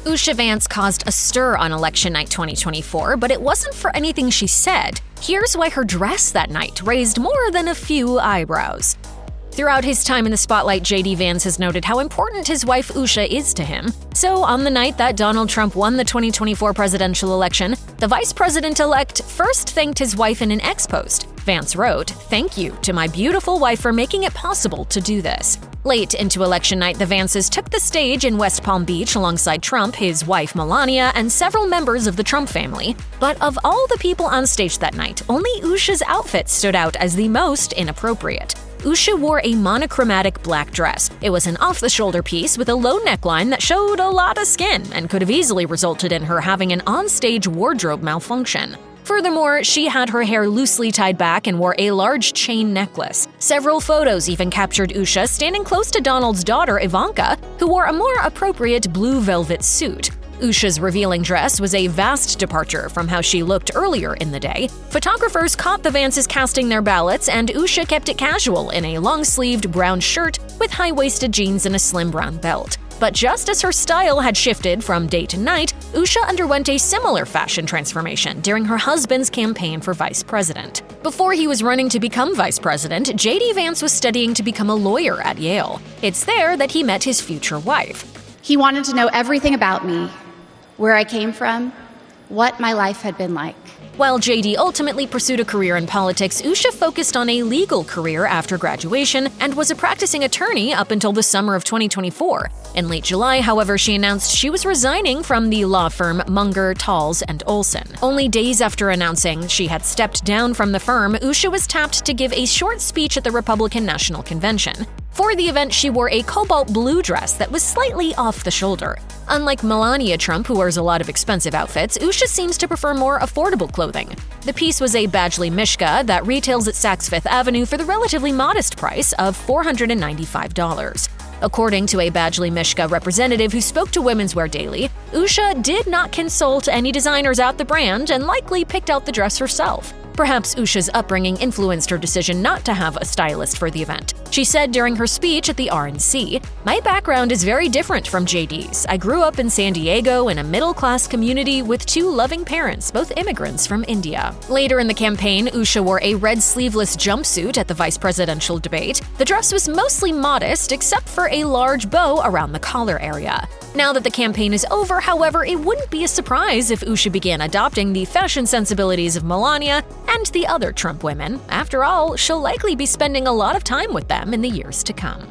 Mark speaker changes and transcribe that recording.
Speaker 1: Usha Vance caused a stir on election night 2024, but it wasn't for anything she said. Here's why her dress that night raised more than a few eyebrows. Throughout his time in the spotlight, JD Vance has noted how important his wife Usha is to him. So, on the night that Donald Trump won the 2024 presidential election, the vice president-elect first thanked his wife in an X post. Vance wrote, "Thank you to my beautiful wife for making it possible to do this." Late into election night, the Vances took the stage in West Palm Beach alongside Trump, his wife Melania, and several members of the Trump family. But of all the people on stage that night, only Usha's outfit stood out as the most inappropriate. Usha wore a monochromatic black dress. It was an off-the-shoulder piece with a low neckline that showed a lot of skin and could have easily resulted in her having an on-stage wardrobe malfunction. Furthermore, she had her hair loosely tied back and wore a large chain necklace. Several photos even captured Usha standing close to Donald's daughter Ivanka, who wore a more appropriate blue velvet suit. Usha's revealing dress was a vast departure from how she looked earlier in the day. Photographers caught the Vances casting their ballots, and Usha kept it casual in a long-sleeved brown shirt with high-waisted jeans and a slim brown belt. But just as her style had shifted from day to night, Usha underwent a similar fashion transformation during her husband's campaign for vice president. Before he was running to become vice president, JD Vance was studying to become a lawyer at Yale. It's there that he met his future wife.
Speaker 2: He wanted to know everything about me, where I came from, what my life had been like.
Speaker 1: While JD ultimately pursued a career in politics, Usha focused on a legal career after graduation and was a practicing attorney up until the summer of 2024. In late July, however, she announced she was resigning from the law firm Munger, Talls & Olson. Only days after announcing she had stepped down from the firm, Usha was tapped to give a short speech at the Republican National Convention. For the event, she wore a cobalt blue dress that was slightly off the shoulder. Unlike Melania Trump, who wears a lot of expensive outfits, Usha seems to prefer more affordable clothing. The piece was a Badgley Mishka that retails at Saks Fifth Avenue for the relatively modest price of $495. According to a Badgley Mishka representative who spoke to Women's Wear Daily, Usha did not consult any designers at the brand and likely picked out the dress herself. Perhaps Usha's upbringing influenced her decision not to have a stylist for the event. She said during her speech at the RNC, "My background is very different from JD's. I grew up in San Diego in a middle-class community with two loving parents, both immigrants from India." Later in the campaign, Usha wore a red sleeveless jumpsuit at the vice presidential debate. The dress was mostly modest, except for a large bow around the collar area. Now that the campaign is over, however, it wouldn't be a surprise if Usha began adopting the fashion sensibilities of Melania and the other Trump women. After all, she'll likely be spending a lot of time with them in the years to come.